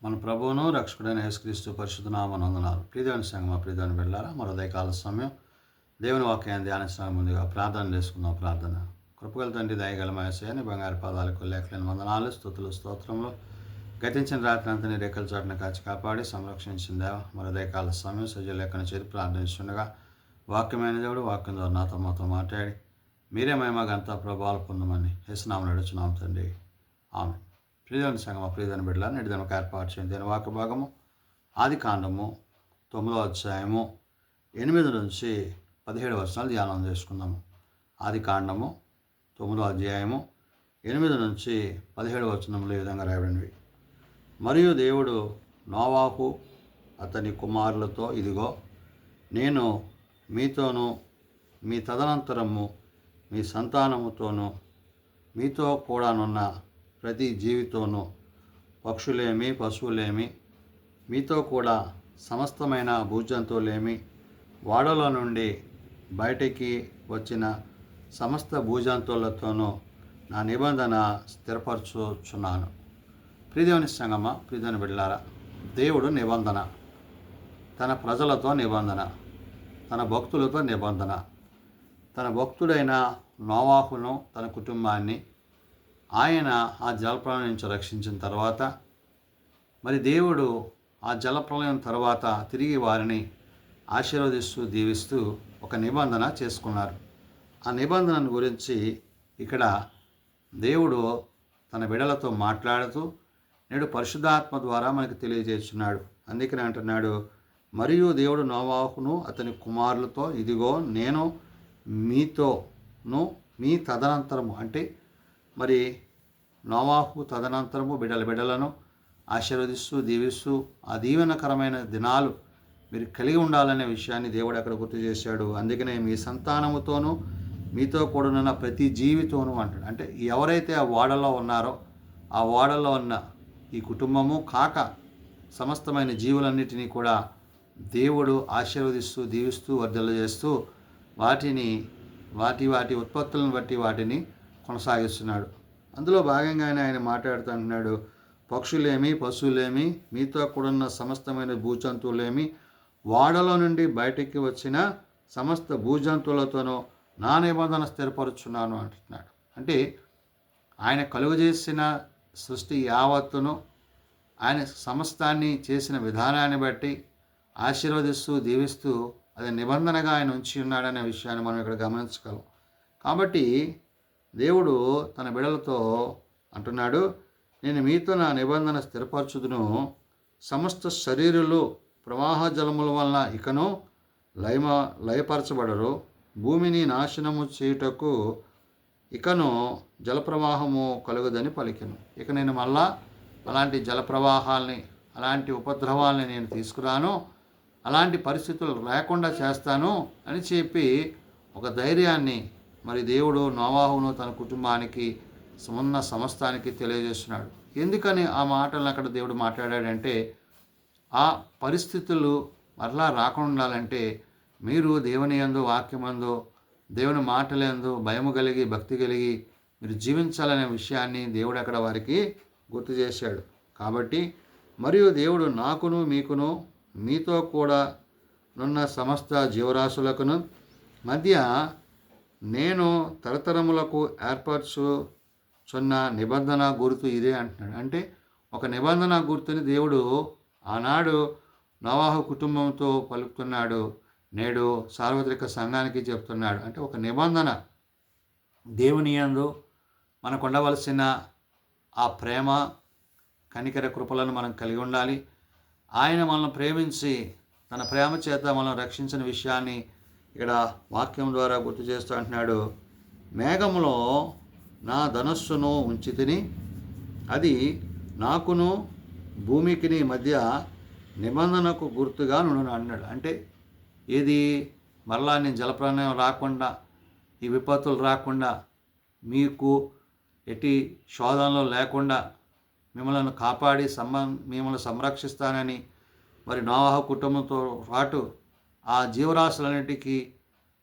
మన ప్రభువును రక్షకుడైన యేసుక్రీస్తు పరిశుద్ధ నామమున వందనాలు. ప్రియదేవుని సంగమా, ప్రియదేవుని బిడ్డలారా, మరో ఉదయకాల సమయం దేవుని వాక్యాన్ని ధ్యానించడానికి ముందుగా ప్రార్థన చేసుకుందాం. ప్రార్థన. కృపగల తండ్రి, దయగల యేసయ్య, నీ బంగారు పాదాలకు లేఖలేని వందనాలు, స్తుతులు, స్తోత్రములు. గతించిన రాత్రి అంతా నీ రేఖల చాటున కాచి కాపాడి సంరక్షించిన దేవ, మరో ఉదయకాల సమయం సజీలేఖన చేతి ప్రార్థించుండగా వాక్యమైన దేవుడు వాక్యం ద్వారా నాతో మాతో మాట్లాడి మీరే మహిమ ఘనత ప్రభావాలు పొందమని యేసునామమున నడుచున్నాం తండ్రి. ఆమె. ప్రియదేవుని సంగమా, ప్రియదేవుని బిడ్డలారా, నేటి దినకు ఏర్పాటు చేయని దేని వాక్య భాగము ఆది కాండము 9వ అధ్యాయము 8 నుంచి 17 వచనాలు ధ్యానం చేసుకుందాము. ఆది కాండము 9వ అధ్యాయము 8 నుంచి 17 వచనములు ఈ విధంగా రాయబడినవి. మరియు దేవుడు నోవాహు అతని కుమారులతో, ఇదిగో నేను మీతోనూ మీ తదనంతరము మీ సంతానముతోనూ మీతో కూడానున్న ప్రతి జీవితోనూ, పక్షులేమి పశువులేమి, మీతో కూడా సమస్తమైన భూజంతువులేమి, వాడలో నుండి బయటికి వచ్చిన సమస్త భూజంతువులతోనూ నా నిబంధన స్థిరపరచుచున్నాను. ప్రియదేవుని సంగమా, ప్రియదేవుని బిడ్డలారా, దేవుడు నిబంధన, తన ప్రజలతో నిబంధన, తన భక్తులతో నిబంధన. తన భక్తుడైన నోవాహును, తన కుటుంబాన్ని ఆయన ఆ జలప్రలయం నుంచి రక్షించిన తర్వాత, మరి దేవుడు ఆ జలప్రలయం తర్వాత తిరిగి వారిని ఆశీర్వదిస్తూ దీవిస్తూ ఒక నిబంధన చేసుకున్నారు. ఆ నిబంధన గురించి ఇక్కడ దేవుడు తన బిడ్డలతో మాట్లాడుతూ నేడు పరిశుద్ధాత్మ ద్వారా మనకు తెలియజేస్తున్నాడు. అందుకని అంటున్నాడు, మరియు దేవుడు నోవాహును అతని కుమారులతో, ఇదిగో నేను మీతోను మీ తదనంతరము, అంటే మరి నోవాహు తదనంతరము బిడ్డలను ఆశీర్వదిస్తూ దీవిస్తూ ఆ దీవెనకరమైన దినాలు మీరు కలిగి ఉండాలనే విషయాన్ని దేవుడు అక్కడ గుర్తు చేశాడు. అందుకనే మీ సంతానముతోనూ మీతో కూడానున్న ప్రతి జీవితోనూ అంటాడు. అంటే ఎవరైతే ఆ ఓడలో ఉన్నారో ఆ ఓడలో ఉన్న ఈ కుటుంబము కాక సమస్తమైన జీవులన్నిటినీ కూడా దేవుడు ఆశీర్వదిస్తూ దీవిస్తూ వర్ధిల్లజేస్తూ వాటిని వాటి ఉత్పత్తులను బట్టి వాటిని కొనసాగిస్తున్నాడు. అందులో భాగంగానే ఆయన మాట్లాడుతుంటున్నాడు, పక్షులేమి పశువులేమి, మీతో కూడున్న సమస్తమైన భూజంతువులేమి, వాడలో నుండి బయటికి వచ్చిన సమస్త భూజంతువులతోనూ నా నిబంధన స్థిరపరుచున్నాను అంటున్నాడు. అంటే ఆయన కలుగజేసిన సృష్టి యావత్తును, ఆయన సమస్తాన్ని చేసిన విధానాన్ని బట్టి ఆశీర్వదిస్తూ దీవిస్తూ అది నిబంధనగా ఆయన ఉంచి ఉన్నాడనే విషయాన్ని మనం ఇక్కడ గమనించగలం. కాబట్టి దేవుడు తన బిడ్డలతో అంటున్నాడు, నేను మీతో నా నిబంధన స్థిరపరచుదును, సమస్త శరీరులు ప్రవాహ జలముల వలన ఇకను లయపరచబడరు, భూమిని నాశనము చేయుటకు ఇకను జలప్రవాహము కలుగుదని పలికెను. ఇక నేను మళ్ళా అలాంటి జలప్రవాహాల్ని, అలాంటి ఉపద్రవాల్ని నేను తీసుకురాను, అలాంటి పరిస్థితులు లేకుండా చేస్తాను అని చెప్పి ఒక ధైర్యాన్ని మరి దేవుడు నోవాహును తన కుటుంబానికి ఉన్న సమస్తానికి తెలియజేస్తున్నాడు. ఎందుకని ఆ మాటలను అక్కడ దేవుడు మాట్లాడాడంటే, ఆ పరిస్థితులు మరలా రాకుండా ఉండాలంటే మీరు దేవుని యందు, వాక్యమందు, దేవుని మాటలందు భయము కలిగి భక్తి కలిగి మీరు జీవించాలనే విషయాన్ని దేవుడు అక్కడ వారికి గుర్తు చేశాడు. కాబట్టి మరియు దేవుడు నాకును మీకును మీతో కూడా నున్న సమస్త జీవరాశులకును మధ్య నేను తరతరములకు ఏర్పరచుచున్న నిబంధన గుర్తు ఇదే అంటున్నాడు. అంటే ఒక నిబంధన గుర్తుని దేవుడు ఆనాడు నోవాహు కుటుంబంతో పలుకుతున్నాడు, నేడు సార్వత్రిక సంఘానికి చెప్తున్నాడు. అంటే ఒక నిబంధన, దేవుని యందు మనకు ఉండవలసిన ఆ ప్రేమ కనికర కృపలను మనం కలిగి ఉండాలి. ఆయన మనల్ని ప్రేమించి తన ప్రేమ చేత మనల్ని రక్షించిన విషయాన్ని ఇక్కడ వాక్యం ద్వారా గుర్తు చేస్తూ అంటున్నాడు, మేఘములో నా ధనస్సును ఉంచితిని, అది నాకును భూమికిని మధ్య నిబంధనకు గుర్తుగా నుండును అన్నాడు. అంటే ఏది, మరలా నేను జలప్రలయం రాకుండా, ఈ విపత్తులు రాకుండా, మీకు ఎట్టి శోధనలు లేకుండా మిమ్మల్ని కాపాడి మిమ్మల్ని సంరక్షిస్తానని మరి నోవాహు కుటుంబంతో పాటు ఆ జీవరాశులన్నిటికీ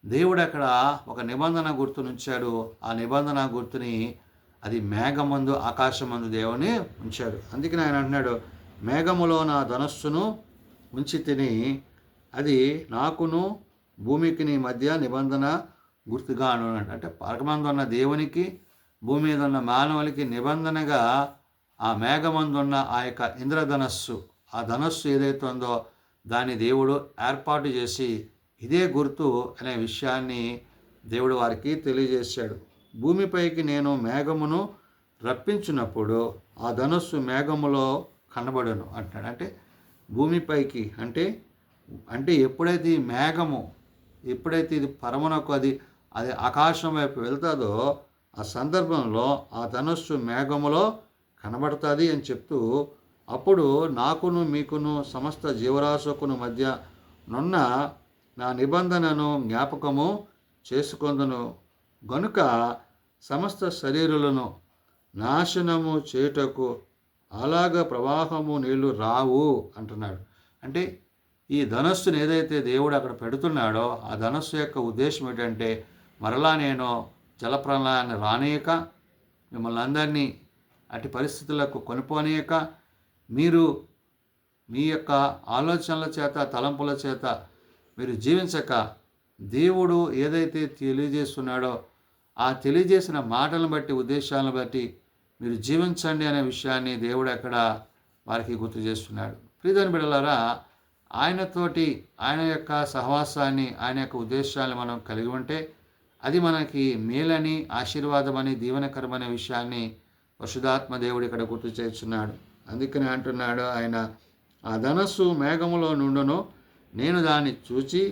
దేవుడు అక్కడ ఒక నిబంధన గుర్తునుంచాడు. ఆ నిబంధన గుర్తుని అది మేఘమందు ఆకాశమందు దేవుని ఉంచాడు. అందుకని ఆయన అంటున్నాడు, మేఘములో నా ధనస్సును ఉంచి తిని, అది నాకును భూమికి నీ మధ్య నిబంధన గుర్తుగా అన్నాడు. అంటే పరమందు ఉన్న దేవునికి భూమి మీద ఉన్న మానవులకి నిబంధనగా ఆ మేఘమందున్న ఆ యొక్క ఇంద్రధనస్సు, ఆ ధనస్సు ఏదైతే ఉందో దాన్ని దేవుడు ఏర్పాటు చేసి ఇదే గుర్తు అనే విషయాన్ని దేవుడు వారికి తెలియజేశాడు. భూమిపైకి నేను మేఘమును రప్పించినప్పుడు ఆ ధనస్సు మేఘములో కనబడను అంటున్నాడు. అంటే భూమిపైకి అంటే అంటే ఎప్పుడైతే ఈ మేఘము, ఎప్పుడైతే ఇది పరమునకు అది ఆకాశం వైపు వెళ్తుందో ఆ సందర్భంలో ఆ ధనస్సు మేఘములో కనబడుతుంది అని చెప్తూ, అప్పుడు నాకును మీకును సమస్త జీవరాశుకును మధ్య నున్న నా నిబంధనను జ్ఞాపకము చేసుకొందును గనుక సమస్త శరీరులను నాశనము చేయుటకు అలాగ ప్రవాహము నీళ్లు రావు అంటున్నాడు. అంటే ఈ ధనస్సును ఏదైతే దేవుడు అక్కడ పెడుతున్నాడో ఆ ధనస్సు యొక్క ఉద్దేశం ఏంటంటే, మరలా నేను జలప్రలయాన్ని రానియక, మిమ్మల్ని అందరినీ అటు పరిస్థితులకు కొనిపోనీయక, మీరు మీ యొక్క ఆలోచనల చేత తలంపుల చేత మీరు జీవించక, దేవుడు ఏదైతే తెలియజేస్తున్నాడో ఆ తెలియజేసిన మాటలను బట్టి, ఉద్దేశాలను బట్టి మీరు జీవించండి అనే విషయాన్ని దేవుడు అక్కడ వారికి గుర్తు చేస్తున్నాడు. ప్రియమైన బిడ్డలారా, ఆయనతోటి ఆయన యొక్క సహవాసాన్ని, ఆయన యొక్క ఉద్దేశాలను మనం కలిగి ఉంటే అది మనకి మేలని, ఆశీర్వాదమని, దీవెనకరమనే విషయాన్ని పరిశుద్ధాత్మ దేవుడు ఇక్కడ గుర్తు చేస్తున్నాడు. అందుకని అంటున్నాడు ఆయన, ఆ ధనస్సు మేఘములో నుండును, నేను దాన్ని చూచి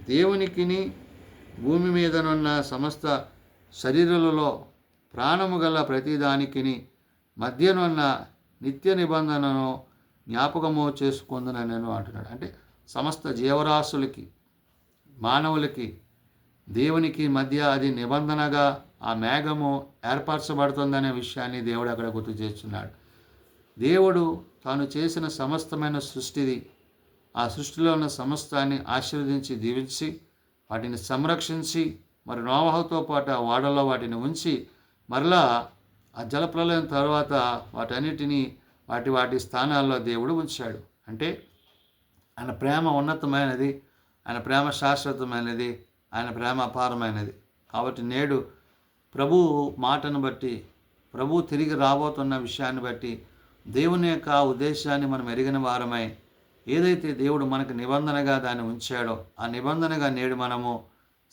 దేవునికిని భూమి మీదనున్న సమస్త శరీరులలో ప్రాణము గల ప్రతిదానికిని మధ్యనున్న నిత్య నిబంధనను జ్ఞాపకము చేసుకుందునని నేను అంటున్నాడు. అంటే సమస్త జీవరాశులకి, మానవులకి, దేవునికి మధ్య అది నిబంధనగా ఆ మేఘము ఏర్పరచబడుతుందనే విషయాన్ని దేవుడు అక్కడ గుర్తు చేస్తున్నాడు. దేవుడు తాను చేసిన సమస్తమైన సృష్టిది, ఆ సృష్టిలో ఉన్న సమస్తాన్ని ఆశీర్వదించి దీవించి వాటిని సంరక్షించి, మరి నోవహుతో పాటు ఆ ఓడలో వాటిని ఉంచి, మరలా ఆ జలప్రలయం తర్వాత వాటన్నిటినీ వాటి స్థానాల్లో దేవుడు ఉంచాడు. అంటే ఆయన ప్రేమ ఉన్నతమైనది, ఆయన ప్రేమ శాశ్వతమైనది, ఆయన ప్రేమ అపారమైనది. కాబట్టి నేడు ప్రభు మాటను బట్టి, ప్రభు తిరిగి రాబోతున్న విషయాన్ని బట్టి, దేవుని యొక్క ఉద్దేశాన్ని మనం ఎరిగిన వారమై, ఏదైతే దేవుడు మనకు నిబంధనగా దాన్ని ఉంచాడో ఆ నిబంధనగా నేడు మనము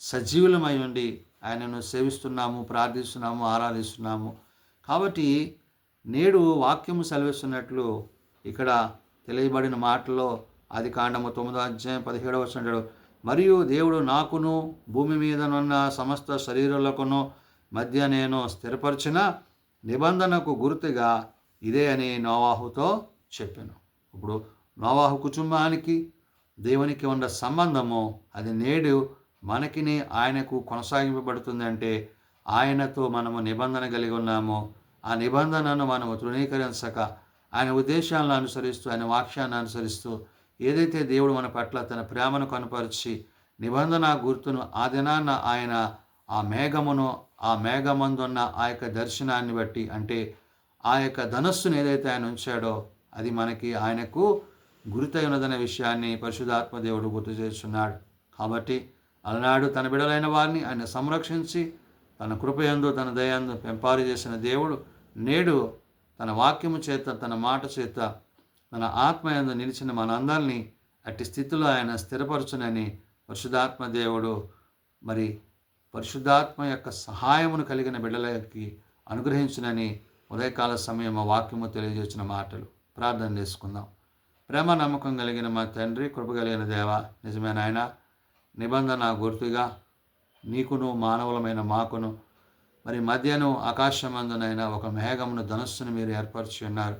సజీవులమై ఉండి ఆయనను సేవిస్తున్నాము, ప్రార్థిస్తున్నాము, ఆరాధిస్తున్నాము. కాబట్టి నేడు వాక్యము సెలవిస్తున్నట్లు ఇక్కడ తెలియబడిన మాటలో ఆదికాండము 9:17 మరియు దేవుడు నాకును భూమి మీదనున్న సమస్త శరీరులకును మధ్య నేను స్థిరపరిచిన నిబంధనకు గుర్తుగా ఇదే అని నోవాహుతో చెప్పాను. ఇప్పుడు నోవాహు కుటుంబానికి దేవునికి ఉన్న సంబంధము అది నేడు మనకిని ఆయనకు కొనసాగింపబడుతుందంటే ఆయనతో మనము నిబంధన కలిగి ఉన్నాము. ఆ నిబంధనను మనము తృణీకరించక ఆయన ఉద్దేశాలను అనుసరిస్తూ, ఆయన వాక్యాన్ని అనుసరిస్తూ, ఏదైతే దేవుడు మన పట్ల తన ప్రేమను కనపరిచి నిబంధన గుర్తును ఆ దినాన్న ఆయన ఆ మేఘమును, ఆ మేఘమందున్న ఆ యొక్క దర్శనాన్ని బట్టి, అంటే ఆ యొక్క ధనస్సును ఏదైతే ఆయన ఉంచాడో అది మనకి ఆయనకు గుర్తై ఉన్నదనే విషయాన్ని పరిశుద్ధాత్మ దేవుడు గుర్తు చేస్తున్నాడు. కాబట్టి అలనాడు తన బిడలైన వారిని ఆయన సంరక్షించి తన కృపయందు, తన దయందు పెంపారు చేసిన దేవుడు నేడు తన వాక్యము చేత, తన మాట చేత, తన ఆత్మయందు నిలిచిన మనందరినీ అట్టి స్థితిలో ఆయన స్థిరపరచునని పరిశుద్ధాత్మ దేవుడు మరి పరిశుద్ధాత్మ యొక్క సహాయమును కలిగిన బిడ్డలకి అనుగ్రహించునని ఉదయకాల సమయం వాక్యము తెలియజేసిన మాటలు. ప్రార్థన చేసుకుందాం. ప్రేమ నమ్మకం కలిగిన మా తండ్రి, కృప కలిగిన దేవ, నిజమైన ఆయన నిబంధన గుర్తుగా నీకును మానవులమైన మాకును మరి మధ్యను ఆకాశమందునైనా ఒక మేఘమును, ధనస్సును మీరు ఏర్పరిచి ఉన్నారు.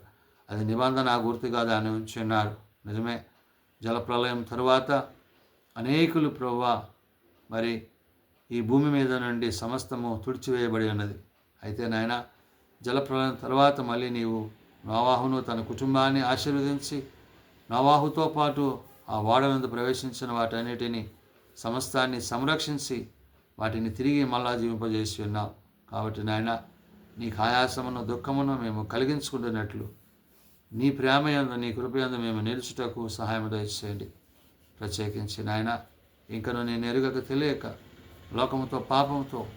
అది నిబంధన గుర్తుగా దాన్ని ఉంచి ఉన్నారు. నిజమే, జలప్రలయం తరువాత అనేకులు ప్రభువా మరి ఈ భూమి మీద నుండి సమస్తము తుడిచివేయబడి ఉన్నది. అయితే నాయన జలప్రలయం తర్వాత మళ్ళీ నీవు నోవాహును తన కుటుంబాన్ని ఆశీర్వదించి నోవాహుతో పాటు ఆ ఓడనందు ప్రవేశించిన వాటన్నిటిని సమస్తాన్ని సంరక్షించి వాటిని తిరిగి మళ్ళా జీవింపజేసి ఉన్నావు. కాబట్టి నాయన నీకు ఆయాసమును, దుఃఖమును మేము కలిగించుకుంటున్నట్లు నీ ప్రేమయందు నీ కృపయందు మేము నిలుచుటకు సహాయం దయచేయండి. ప్రత్యేకించి నాయన ఇంకను నేను ఎరుగక తెలియక లోకముతో పాపంతో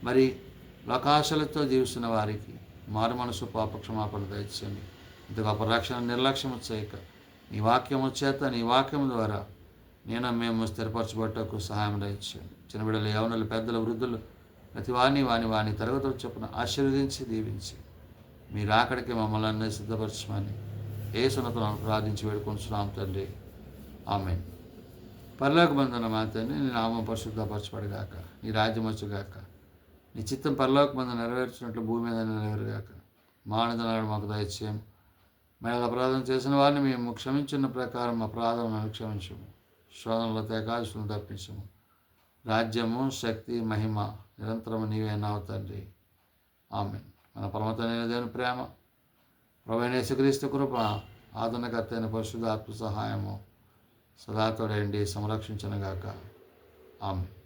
మరి లోకాశలతో జీవిస్తున్న వారికి మారు మనసు పాప క్షమాపణ దయచేయండి. ఇంత గొప్ప రక్షణ నిర్లక్ష్యము చేయక నీ వాక్యము చేత నీ వాక్యము ద్వారా నేను మేము స్థిరపరచబట్టకు సహాయం దయచేయండి. చిన్న బిడ్డలు, యవనులు, పెద్దలు, వృద్ధులు ప్రతి వాని తరగతులు చొప్పున ఆశీర్వదించి దీవించి మీరు అక్కడికి మమ్మల్ని అన్నీ సిద్ధపరచమని యేసునతను ప్రార్థించి వేడుకొంచున్నాం తండ్రి. ఆమేన్. పరలోక బంధన మా తండ్రి, నీ నామం పరిశుద్ధపరచబడగాక, నీ రాజ్యం వచ్చుగాక, నీ చిత్తం పరలోక బంధన నెరవేర్చినట్లు భూమి మీద నెరవేరుగాక. మానదనాడు మాకు దయచేయం. మేము అపరాధం చేసిన వారిని మేము క్షమించిన ప్రకారం అపరాధం క్షమించము. శోధనలో తెగాల్సిన తప్పించము. రాజ్యము, శక్తి, మహిమ నిరంతరము నీవే నావు తండ్రి. ఆమేన్. మన పరమతమైన దేవుని ప్రేమ, ప్రభువైన యేసుక్రీస్తు కృప, ఆదరణకర్త అయిన పరిశుద్ధాత్మ సహాయము సదాతోడండి సంరక్షించనుగాక. ఆమేన్.